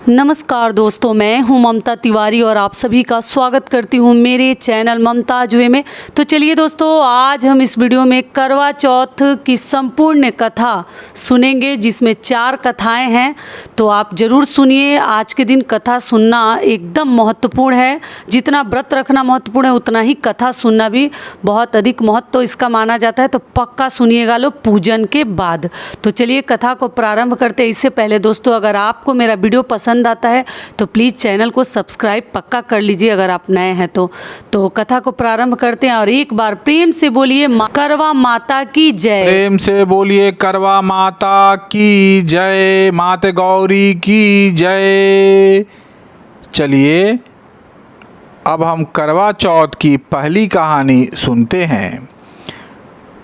नमस्कार दोस्तों, मैं हूं ममता तिवारी और आप सभी का स्वागत करती हूं मेरे चैनल ममताज वे में। तो चलिए दोस्तों, आज हम इस वीडियो में करवा चौथ की संपूर्ण कथा सुनेंगे, जिसमें 4 कथाएं हैं। तो आप ज़रूर सुनिए। आज के दिन कथा सुनना एकदम महत्वपूर्ण है। जितना व्रत रखना महत्वपूर्ण है, उतना ही कथा सुनना भी बहुत अधिक महत्व इसका माना जाता है। तो पक्का सुनिएगा लोग पूजन के बाद। तो चलिए कथा को प्रारंभ करते हैं। इससे पहले दोस्तों, अगर आपको मेरा वीडियो पसंद आता है तो प्लीज़ चैनल को सब्सक्राइब पक्का कर लीजिए अगर आप नए हैं तो कथा को प्रारंभ करते हैं। और एक बार प्रेम से बोलिए करवा माता की जय। प्रेम से बोलिए करवा माता की जय, माता गौरी की जय। चलिए अब हम करवा चौथ की पहली कहानी सुनते हैं।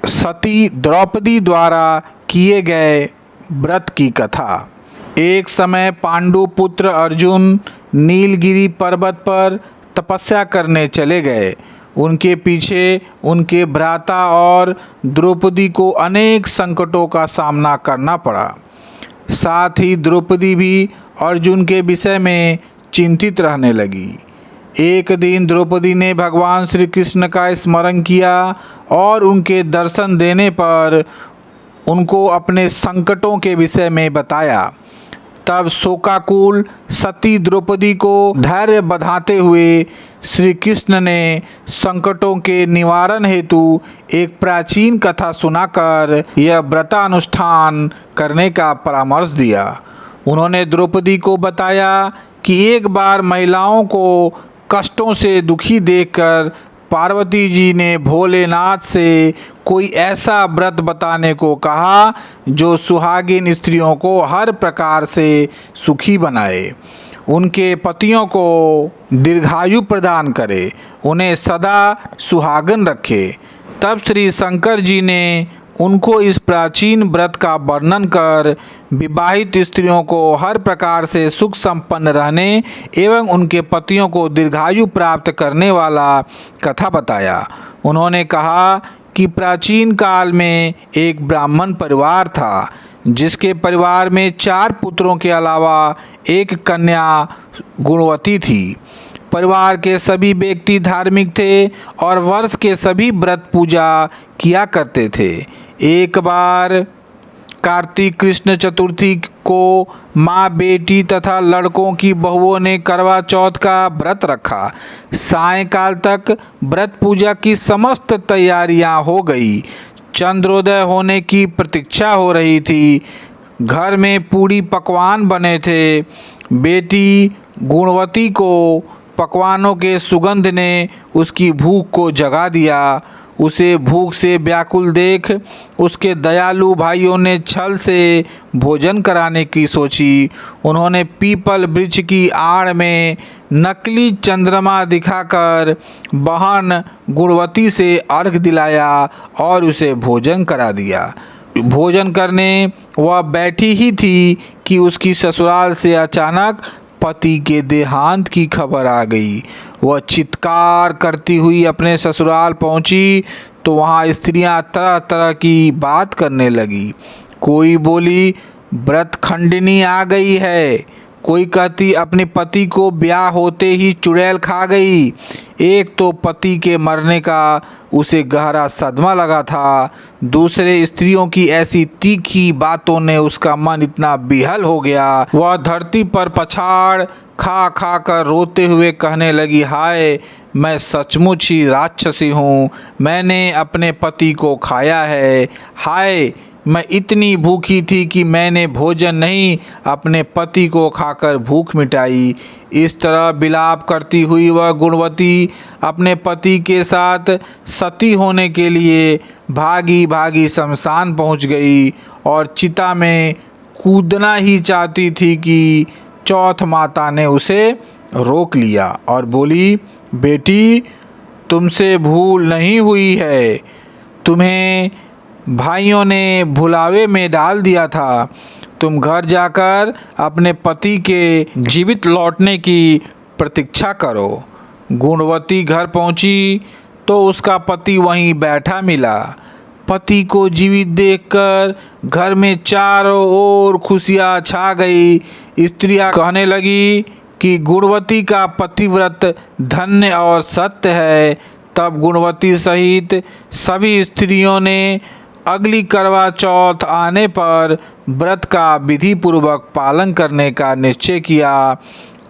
सती द्रौपदी द्वारा किए गए व्रत की कथा। एक समय पांडु पुत्र अर्जुन नीलगिरी पर्वत पर तपस्या करने चले गए। उनके पीछे उनके भ्राता और द्रौपदी को अनेक संकटों का सामना करना पड़ा। साथ ही द्रौपदी भी अर्जुन के विषय में चिंतित रहने लगी। एक दिन द्रौपदी ने भगवान श्री कृष्ण का स्मरण किया और उनके दर्शन देने पर उनको अपने संकटों के विषय में बताया। तब शोकाकुल सती द्रौपदी को धैर्य बंधाते हुए श्री कृष्ण ने संकटों के निवारण हेतु एक प्राचीन कथा सुनाकर यह व्रतानुष्ठान करने का परामर्श दिया। उन्होंने द्रौपदी को बताया कि एक बार महिलाओं को कष्टों से दुखी देखकर पार्वती जी ने भोलेनाथ से कोई ऐसा व्रत बताने को कहा जो सुहागिन स्त्रियों को हर प्रकार से सुखी बनाए, उनके पतियों को दीर्घायु प्रदान करे, उन्हें सदा सुहागन रखे। तब श्री शंकर जी ने उनको इस प्राचीन व्रत का वर्णन कर विवाहित स्त्रियों को हर प्रकार से सुख संपन्न रहने एवं उनके पतियों को दीर्घायु प्राप्त करने वाला कथा बताया। उन्होंने कहा कि प्राचीन काल में एक ब्राह्मण परिवार था, जिसके परिवार में 4 पुत्रों के अलावा एक कन्या गुणवती थी। परिवार के सभी व्यक्ति धार्मिक थे और वर्ष के सभी व्रत पूजा किया करते थे। एक बार कार्तिक कृष्ण चतुर्थी को माँ, बेटी तथा लड़कों की बहुओं ने करवा चौथ का व्रत रखा। सायंकाल तक व्रत पूजा की समस्त तैयारियां हो गई। चंद्रोदय होने की प्रतीक्षा हो रही थी। घर में पूरी पकवान बने थे। बेटी गुणवती को पकवानों के सुगंध ने उसकी भूख को जगा दिया। उसे भूख से व्याकुल देख उसके दयालु भाइयों ने छल से भोजन कराने की सोची। उन्होंने पीपल वृक्ष की आड़ में नकली चंद्रमा दिखाकर बहन गुणवती से अर्घ दिलाया और उसे भोजन करा दिया। भोजन करने वह बैठी ही थी कि उसकी ससुराल से अचानक पति के देहांत की खबर आ गई। वह चित्कार करती हुई अपने ससुराल पहुंची तो वहां स्त्रियां तरह तरह की बात करने लगी। कोई बोली व्रत खंडिनी आ गई है, कोई कहती अपने पति को ब्याह होते ही चुड़ैल खा गई। एक तो पति के मरने का उसे गहरा सदमा लगा था, दूसरे स्त्रियों की ऐसी तीखी बातों ने उसका मन इतना बिहल हो गया, वह धरती पर पछाड़ खा खा कर रोते हुए कहने लगी, हाय मैं सचमुच ही राक्षसी हूँ, मैंने अपने पति को खाया है। हाय मैं इतनी भूखी थी कि मैंने भोजन नहीं अपने पति को खाकर भूख मिटाई। इस तरह विलाप करती हुई वह गुणवती अपने पति के साथ सती होने के लिए भागी भागी शमशान पहुंच गई और चिता में कूदना ही चाहती थी कि चौथ माता ने उसे रोक लिया और बोली, बेटी तुमसे भूल नहीं हुई है, तुम्हें भाइयों ने भुलावे में डाल दिया था। तुम घर जाकर अपने पति के जीवित लौटने की प्रतीक्षा करो। गुणवती घर पहुंची तो उसका पति वहीं बैठा मिला। पति को जीवित देखकर घर में चारों ओर खुशियाँ छा गई। स्त्रियाँ कहने लगी कि गुणवती का पतिव्रत धन्य और सत्य है। तब गुणवती सहित सभी स्त्रियों ने अगली करवा चौथ आने पर व्रत का विधि पूर्वक पालन करने का निश्चय किया।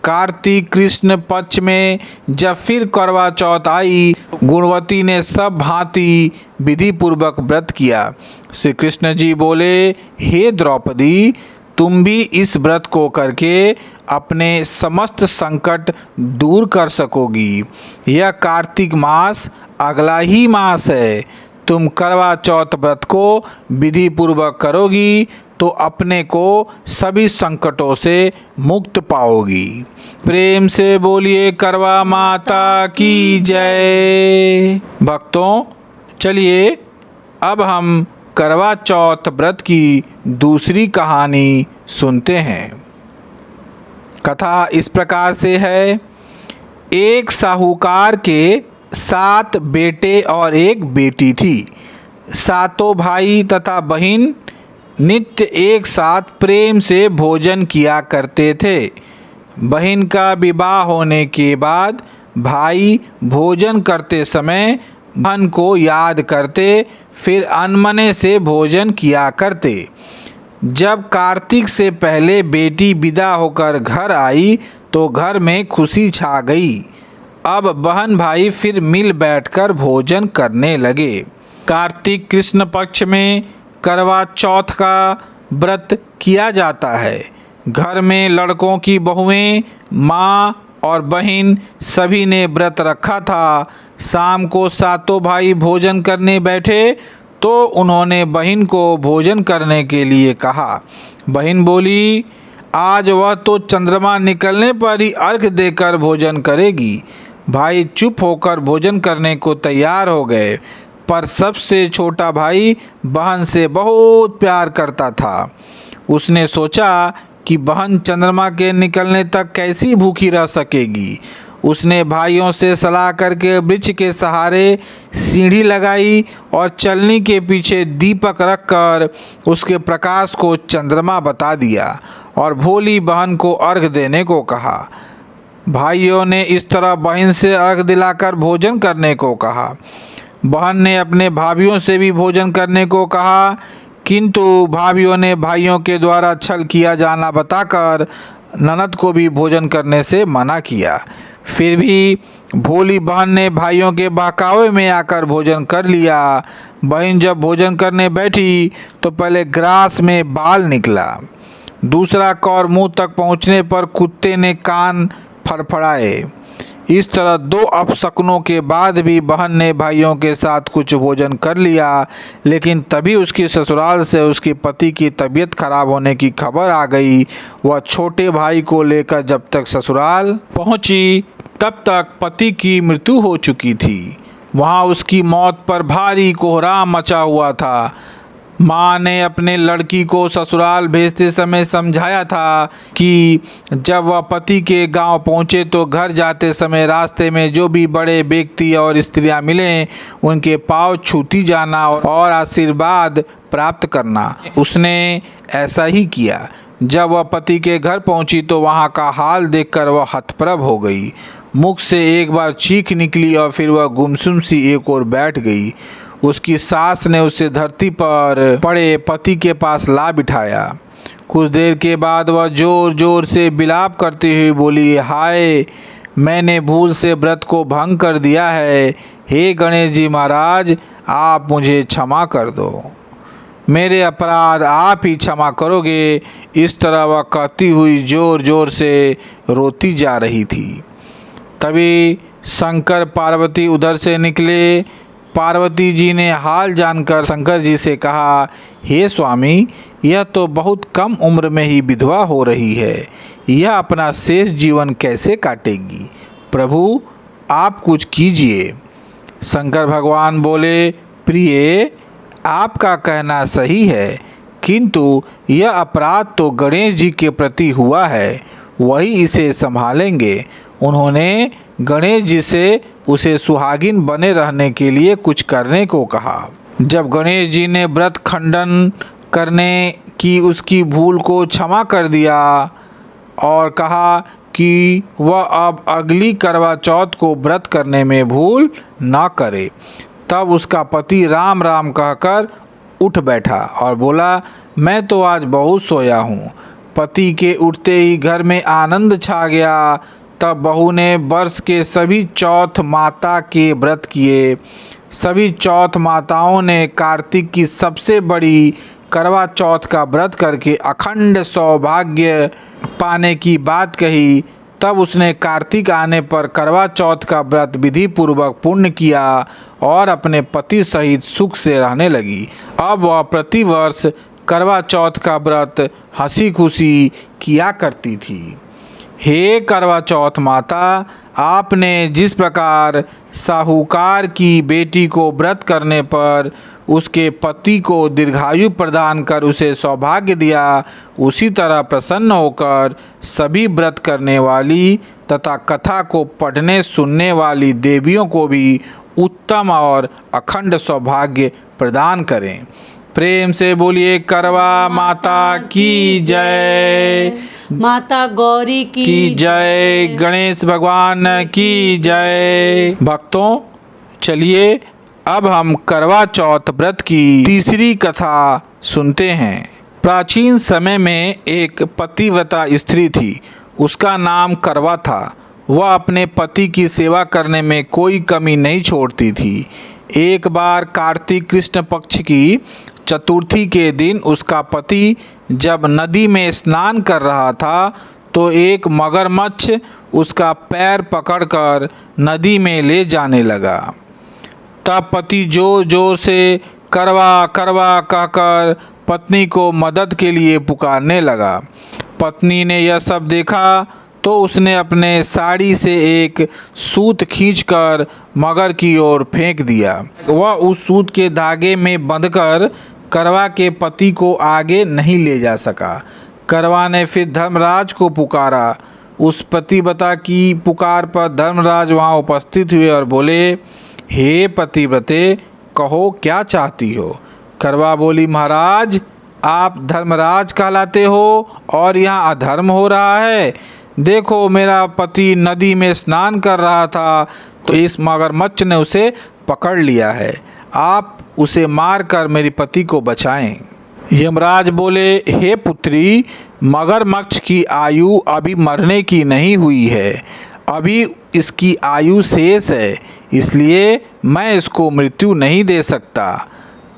कार्तिक कृष्ण पक्ष में जब फिर करवा चौथ आई, गुणवती ने सब भांति विधि पूर्वक व्रत किया। श्री कृष्ण जी बोले, हे द्रौपदी, तुम भी इस व्रत को करके अपने समस्त संकट दूर कर सकोगी। यह कार्तिक मास अगला ही मास है। तुम करवा चौथ व्रत को विधि पूर्वक करोगी तो अपने को सभी संकटों से मुक्त पाओगी। प्रेम से बोलिए करवा माता की जय। भक्तों, चलिए अब हम करवा चौथ व्रत की दूसरी कहानी सुनते हैं। कथा इस प्रकार से है। एक साहूकार के 7 बेटे और 1 बेटी थी। सातों भाई तथा बहन नित्य एक साथ प्रेम से भोजन किया करते थे। बहन का विवाह होने के बाद भाई भोजन करते समय बहन को याद करते, फिर अनमने से भोजन किया करते। जब कार्तिक से पहले बेटी विदा होकर घर आई तो घर में खुशी छा गई। अब बहन भाई फिर मिल बैठकर भोजन करने लगे। कार्तिक कृष्ण पक्ष में करवा चौथ का व्रत किया जाता है। घर में लड़कों की बहुएं, माँ और बहन सभी ने व्रत रखा था। शाम को सातों भाई भोजन करने बैठे तो उन्होंने बहन को भोजन करने के लिए कहा। बहन बोली, आज वह तो चंद्रमा निकलने पर ही अर्घ देकर भोजन करेगी। भाई चुप होकर भोजन करने को तैयार हो गए, पर सबसे छोटा भाई बहन से बहुत प्यार करता था। उसने सोचा कि बहन चंद्रमा के निकलने तक कैसी भूखी रह सकेगी। उसने भाइयों से सलाह करके वृक्ष के सहारे सीढ़ी लगाई और चलनी के पीछे दीपक रखकर उसके प्रकाश को चंद्रमा बता दिया और भोली बहन को अर्घ देने को कहा। भाइयों ने इस तरह बहन से अर्घ दिलाकर भोजन करने को कहा। बहन ने अपने भाइयों से भी भोजन करने को कहा, किंतु भाइयों ने भाइयों के द्वारा छल किया जाना बताकर ननद को भी भोजन करने से मना किया। फिर भी भोली बहन ने भाइयों के बहकावे में आकर भोजन कर लिया। बहन जब भोजन करने बैठी तो पहले ग्रास में बाल निकला। दूसरा कौर मुंह तक पहुंचने पर कुत्ते ने कान फड़फड़ाए। इस तरह 2 अपशकुनों के बाद भी बहन ने भाइयों के साथ कुछ भोजन कर लिया, लेकिन तभी उसके ससुराल से उसके पति की तबीयत खराब होने की खबर आ गई। वह छोटे भाई को लेकर जब तक ससुराल पहुंची तब तक पति की मृत्यु हो चुकी थी। वहां उसकी मौत पर भारी कोहराम मचा हुआ था। माँ ने अपने लड़की को ससुराल भेजते समय समझाया था कि जब वह पति के गांव पहुँचे तो घर जाते समय रास्ते में जो भी बड़े व्यक्ति और स्त्रियां मिलें उनके पांव छूती जाना और आशीर्वाद प्राप्त करना। उसने ऐसा ही किया। जब वह पति के घर पहुंची तो वहां का हाल देखकर वह हतप्रभ हो गई। मुख से एक बार चीख निकली और फिर वह गुमसुम सी एक ओर बैठ गई। उसकी सास ने उसे धरती पर पड़े पति के पास ला बिठाया। कुछ देर के बाद वह जोर जोर से विलाप करती हुई बोली, हाय, मैंने भूल से व्रत को भंग कर दिया है। हे गणेश जी महाराज, आप मुझे क्षमा कर दो। मेरे अपराध आप ही क्षमा करोगे। इस तरह वह कहती हुई जोर जोर से रोती जा रही थी। तभी शंकर पार्वती उधर से निकले। पार्वती जी ने हाल जानकर शंकर जी से कहा, हे स्वामी, यह तो बहुत कम उम्र में ही विधवा हो रही है। यह अपना शेष जीवन कैसे काटेगी? प्रभु, आप कुछ कीजिए। शंकर भगवान बोले, प्रिय, आपका कहना सही है, किंतु यह अपराध तो गणेश जी के प्रति हुआ है, वही इसे संभालेंगे। उन्होंने गणेश जी से उसे सुहागिन बने रहने के लिए कुछ करने को कहा। जब गणेश जी ने व्रत खंडन करने की उसकी भूल को क्षमा कर दिया और कहा कि वह अब अगली करवा चौथ को व्रत करने में भूल न करे, तब उसका पति राम राम कहकर उठ बैठा और बोला, मैं तो आज बहुत सोया हूँ। पति के उठते ही घर में आनंद छा गया। तब बहू ने वर्ष के सभी चौथ माता के व्रत किए। सभी चौथ माताओं ने कार्तिक की सबसे बड़ी करवा चौथ का व्रत करके अखंड सौभाग्य पाने की बात कही। तब उसने कार्तिक आने पर करवा चौथ का व्रत विधि पूर्वक पूर्ण किया और अपने पति सहित सुख से रहने लगी। अब वह प्रतिवर्ष करवा चौथ का व्रत हंसी खुशी किया करती थी। हे करवा चौथ माता, आपने जिस प्रकार साहूकार की बेटी को व्रत करने पर उसके पति को दीर्घायु प्रदान कर उसे सौभाग्य दिया, उसी तरह प्रसन्न होकर सभी व्रत करने वाली तथा कथा को पढ़ने सुनने वाली देवियों को भी उत्तम और अखंड सौभाग्य प्रदान करें। प्रेम से बोलिए करवा माता की जय, माता गौरी की जय, गणेश भगवान की जय। भक्तों, चलिए अब हम करवा चौथ व्रत की तीसरी कथा सुनते हैं। प्राचीन समय में एक पतिव्रता स्त्री थी। उसका नाम करवा था। वह अपने पति की सेवा करने में कोई कमी नहीं छोड़ती थी। एक बार कार्तिक कृष्ण पक्ष की चतुर्थी के दिन उसका पति जब नदी में स्नान कर रहा था तो एक मगरमच्छ उसका पैर पकड़कर नदी में ले जाने लगा। तब पति जोर जोर से करवा करवा कहकर पत्नी को मदद के लिए पुकारने लगा। पत्नी ने यह सब देखा तो उसने अपने साड़ी से एक सूत खींचकर मगर की ओर फेंक दिया। वह उस सूत के धागे में बंधकर करवा के पति को आगे नहीं ले जा सका। करवा ने फिर धर्मराज को पुकारा। उस पतिव्रता की पुकार पर धर्मराज वहां उपस्थित हुए और बोले, हे पतिव्रते, कहो क्या चाहती हो। करवा बोली, महाराज, आप धर्मराज कहलाते हो और यहाँ अधर्म हो रहा है। देखो, मेरा पति नदी में स्नान कर रहा था तो इस मगरमच्छ ने उसे पकड़ लिया है। आप उसे मारकर मेरे पति को बचाएं। यमराज बोले, हे पुत्री, मगरमच्छ की आयु अभी मरने की नहीं हुई है। अभी इसकी आयु शेष है, इसलिए मैं इसको मृत्यु नहीं दे सकता।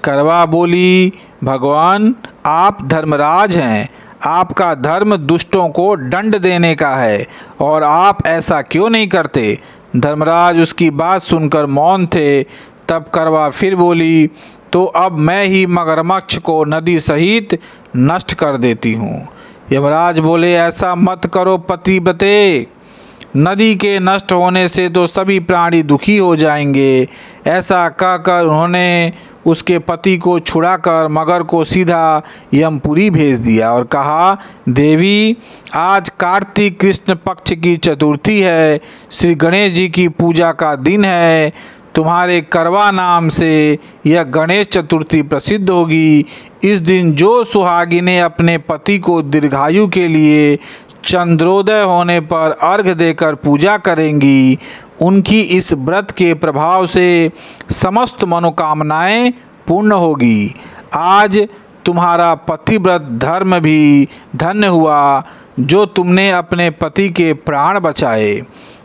करवा बोली, भगवान, आप धर्मराज हैं। आपका धर्म दुष्टों को दंड देने का है और आप ऐसा क्यों नहीं करते। धर्मराज उसकी बात सुनकर मौन थे। तब करवा फिर बोली, तो अब मैं ही मगरमच्छ को नदी सहित नष्ट कर देती हूँ। यमराज बोले, ऐसा मत करो पतिव्रते। नदी के नष्ट होने से तो सभी प्राणी दुखी हो जाएंगे। ऐसा कहकर उन्होंने उसके पति को छुड़ाकर मगर को सीधा यमपुरी भेज दिया और कहा, देवी, आज कार्तिक कृष्ण पक्ष की चतुर्थी है। श्री गणेश जी की पूजा का दिन है। तुम्हारे करवा नाम से यह गणेश चतुर्थी प्रसिद्ध होगी। इस दिन जो सुहागिनें अपने पति को दीर्घायु के लिए चंद्रोदय होने पर अर्घ देकर पूजा करेंगी, उनकी इस व्रत के प्रभाव से समस्त मनोकामनाएं पूर्ण होगी। आज तुम्हारा पतिव्रत धर्म भी धन्य हुआ जो तुमने अपने पति के प्राण बचाए।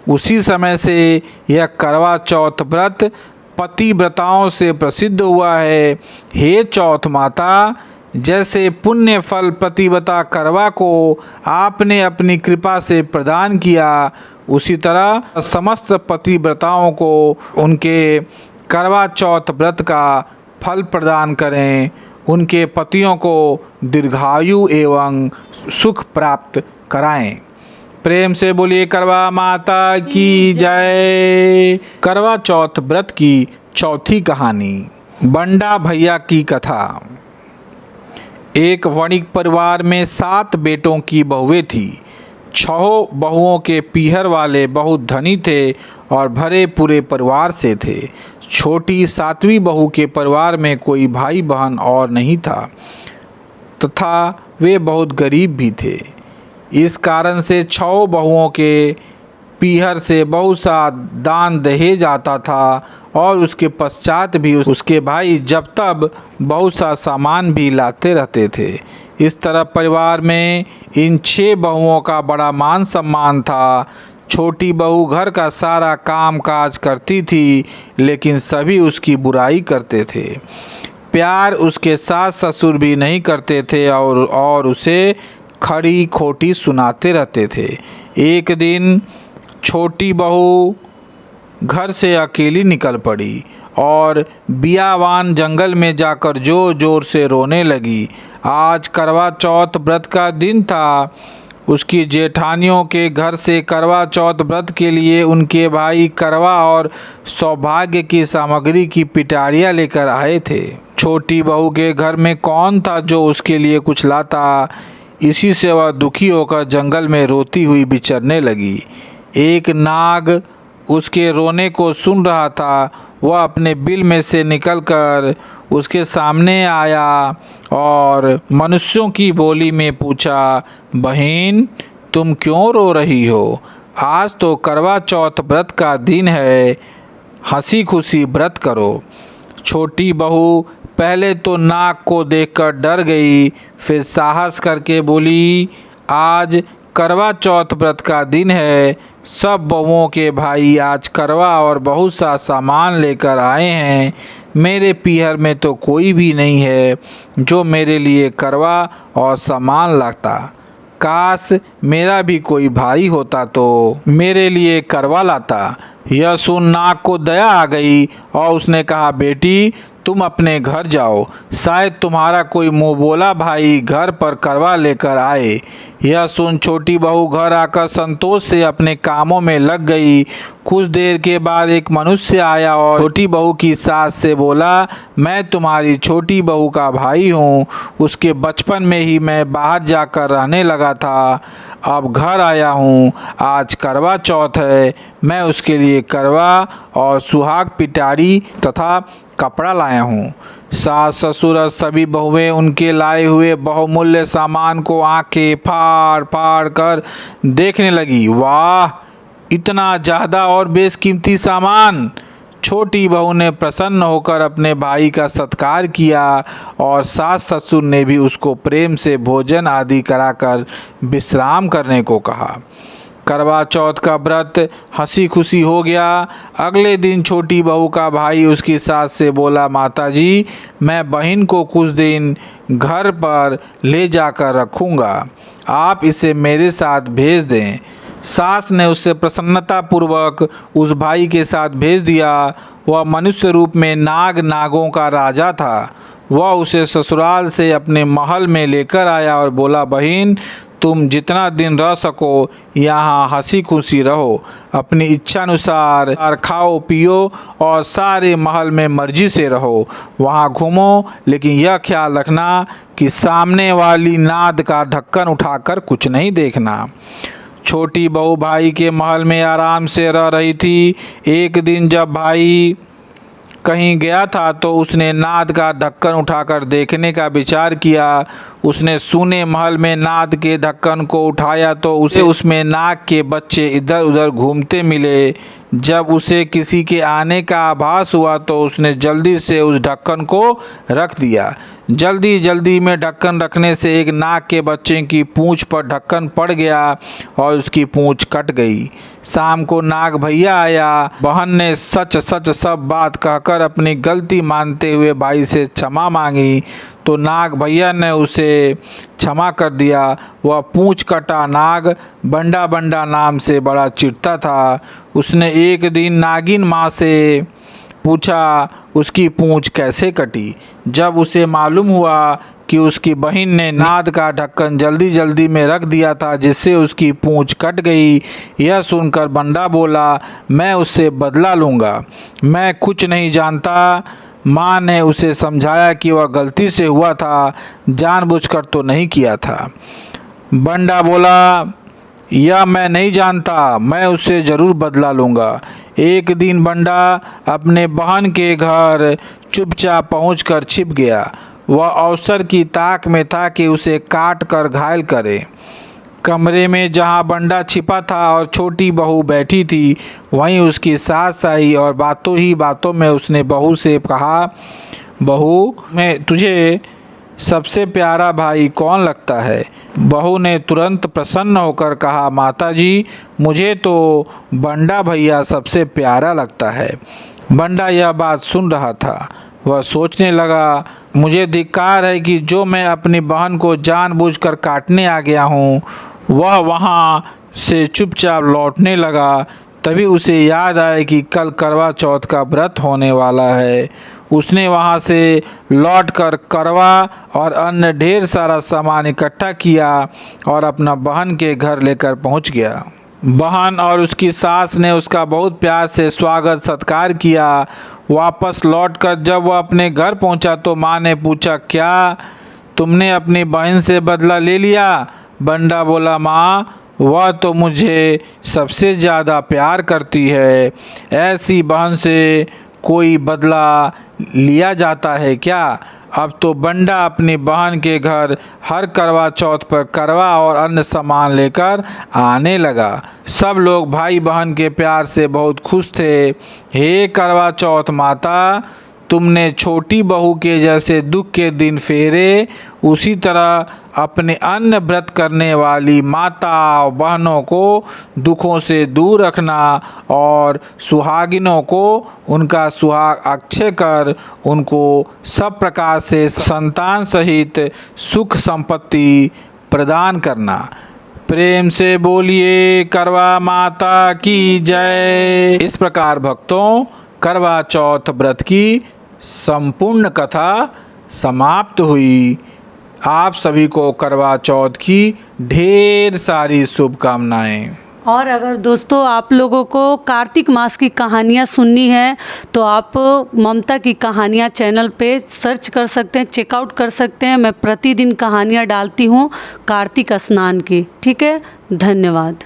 उसी समय से यह करवा चौथ व्रत पतिव्रताओं से प्रसिद्ध हुआ है। हे चौथ माता, जैसे पुण्य फल पतिव्रता करवा को आपने अपनी कृपा से प्रदान किया, उसी तरह समस्त पतिव्रताओं को उनके करवा चौथ व्रत का फल प्रदान करें। उनके पतियों को दीर्घायु एवं सुख प्राप्त कराएं। प्रेम से बोलिए करवा माता की जय। करवा चौथ व्रत की चौथी कहानी, बंडा भैया की कथा। एक वणिक परिवार में 7 बेटों की बहुएं थी। छहों बहुओं के पीहर वाले बहुत धनी थे और भरे पूरे परिवार से थे। छोटी सातवीं बहू के परिवार में कोई भाई बहन और नहीं था तथा वे बहुत गरीब भी थे। इस कारण से छहों बहुओं के पीहर से बहुत सा दान दहेज आता था और उसके पश्चात भी उसके भाई जब तब बहुत सा सामान भी लाते रहते थे। इस तरह परिवार में इन 6 बहुओं का बड़ा मान सम्मान था। छोटी बहू घर का सारा काम काज करती थी, लेकिन सभी उसकी बुराई करते थे। प्यार उसके सास ससुर भी नहीं करते थे और उसे खड़ी खोटी सुनाते रहते थे। एक दिन छोटी बहू घर से अकेली निकल पड़ी और बियावान जंगल में जाकर जोर जोर से रोने लगी। आज करवा चौथ व्रत का दिन था। उसकी जेठानियों के घर से करवा चौथ व्रत के लिए उनके भाई करवा और सौभाग्य की सामग्री की पिटारियाँ लेकर आए थे। छोटी बहू के घर में कौन था जो उसके लिए कुछ लाता? इसी से वह दुखी होकर जंगल में रोती हुई विचरने लगी। एक नाग उसके रोने को सुन रहा था। वह अपने बिल में से निकलकर उसके सामने आया और मनुष्यों की बोली में पूछा, बहन तुम क्यों रो रही हो? आज तो करवा चौथ व्रत का दिन है, हंसी खुशी व्रत करो। छोटी बहू पहले तो नाग को देखकर डर गई, फिर साहस करके बोली, आज करवा चौथ व्रत का दिन है। सब बहुओं के भाई आज करवा और बहुत सा सामान लेकर आए हैं। मेरे पीहर में तो कोई भी नहीं है जो मेरे लिए करवा और सामान लाता। काश मेरा भी कोई भाई होता तो मेरे लिए करवा लाता। यह सुन नाग को दया आ गई और उसने कहा, बेटी तुम अपने घर जाओ, शायद तुम्हारा कोई मुँह बोला भाई घर पर करवा लेकर आए। यह सुन छोटी बहू घर आकर संतोष से अपने कामों में लग गई। कुछ देर के बाद एक मनुष्य आया और छोटी बहू की सास से बोला, मैं तुम्हारी छोटी बहू का भाई हूँ। उसके बचपन में ही मैं बाहर जाकर रहने लगा था, अब घर आया हूँ। आज करवा चौथ है, मैं उसके लिए करवा और सुहाग पिटारी तथा कपड़ा लाया हूँ। सास ससुर और सभी बहुएं उनके लाए हुए बहुमूल्य सामान को आंखें फाड़ फाड़ कर देखने लगी। वाह, इतना ज़्यादा और बेशकीमती सामान! छोटी बहू ने प्रसन्न होकर अपने भाई का सत्कार किया और सास ससुर ने भी उसको प्रेम से भोजन आदि कराकर विश्राम करने को कहा। करवा चौथ का व्रत हंसी खुशी हो गया। अगले दिन छोटी बहू का भाई उसकी सास से बोला, माताजी मैं बहन को कुछ दिन घर पर ले जाकर रखूँगा, आप इसे मेरे साथ भेज दें। सास ने उसे प्रसन्नतापूर्वक उस भाई के साथ भेज दिया। वह मनुष्य रूप में नागों का राजा था। वह उसे ससुराल से अपने महल में लेकर आया और बोला, बहन तुम जितना दिन रह सको यहाँ हंसी खुशी रहो, अपनी इच्छा अनुसार खाओ पियो और सारे महल में मर्जी से रहो, वहाँ घूमो, लेकिन यह ख्याल रखना कि सामने वाली नाद का ढक्कन उठाकर कुछ नहीं देखना। छोटी बहू भाई के महल में आराम से रह रही थी। एक दिन जब भाई कहीं गया था तो उसने नाद का ढक्कन उठाकर देखने का विचार किया। उसने सूने महल में नाद के ढक्कन को उठाया तो उसे उसमें नाग के बच्चे इधर उधर घूमते मिले। जब उसे किसी के आने का आभास हुआ तो उसने जल्दी से उस ढक्कन को रख दिया। जल्दी में ढक्कन रखने से एक नाग के बच्चे की पूंछ पर ढक्कन पड़ गया और उसकी पूंछ कट गई। शाम को नाग भैया आया। बहन ने सच सब बात कहकर अपनी गलती मानते हुए भाई से क्षमा मांगी तो नाग भैया ने उसे क्षमा कर दिया। वह पूंछ कटा नाग बंडा नाम से बड़ा चिढ़ता था। उसने एक दिन नागिन माँ से पूछा उसकी पूंछ कैसे कटी। जब उसे मालूम हुआ कि उसकी बहन ने नाद का ढक्कन जल्दी में रख दिया था जिससे उसकी पूंछ कट गई, यह सुनकर बंडा बोला, मैं उससे बदला लूँगा, मैं कुछ नहीं जानता। माँ ने उसे समझाया कि वह गलती से हुआ था, जानबूझकर तो नहीं किया था। बंडा बोला, यह मैं नहीं जानता, मैं उससे ज़रूर बदला लूँगा। एक दिन बंडा अपने बहन के घर चुपचाप पहुंचकर छिप गया। वह अवसर की ताक में था कि उसे काट कर घायल करे। कमरे में जहां बंडा छिपा था और छोटी बहू बैठी थी, वहीं उसकी सास आई और बातों ही बातों में उसने बहू से कहा, बहू, मैं तुझे सबसे प्यारा भाई कौन लगता है? बहू ने तुरंत प्रसन्न होकर कहा, माताजी, मुझे तो बंडा भैया सबसे प्यारा लगता है। बंडा यह बात सुन रहा था। वह सोचने लगा, मुझे धिक्कार है कि जो मैं अपनी बहन को जानबूझकर काटने आ गया हूँ, वह वहाँ से चुपचाप लौटने लगा। तभी उसे याद आया कि कल करवा चौथ का व्रत होने वाला है। उसने वहाँ से लौटकर करवा और अन्य ढेर सारा सामान इकट्ठा किया और अपना बहन के घर लेकर पहुँच गया। बहन और उसकी सास ने उसका बहुत प्यार से स्वागत सत्कार किया। वापस लौटकर जब वह अपने घर पहुंचा तो माँ ने पूछा, क्या तुमने अपनी बहन से बदला ले लिया? बंडा बोला, माँ, वह तो मुझे सबसे ज़्यादा प्यार करती है। ऐसी बहन से कोई बदला लिया जाता है क्या? अब तो बंडा अपनी बहन के घर हर करवा चौथ पर करवा और अन्य सामान लेकर आने लगा। सब लोग भाई बहन के प्यार से बहुत खुश थे। हे करवा चौथ माता, तुमने छोटी बहू के जैसे दुख के दिन फेरे, उसी तरह अपने अन्य व्रत करने वाली माता और बहनों को दुखों से दूर रखना और सुहागिनों को उनका सुहाग अक्षय कर उनको सब प्रकार से संतान सहित सुख संपत्ति प्रदान करना। प्रेम से बोलिए करवा माता की जय। इस प्रकार भक्तों, करवा चौथ व्रत की संपूर्ण कथा समाप्त हुई। आप सभी को करवा चौथ की ढेर सारी शुभकामनाएं। और अगर दोस्तों आप लोगों को कार्तिक मास की कहानियाँ सुननी है तो आप ममता की कहानियाँ चैनल पे सर्च कर सकते हैं, चेकआउट कर सकते हैं। मैं प्रतिदिन कहानियाँ डालती हूँ कार्तिक स्नान की। ठीक है, धन्यवाद।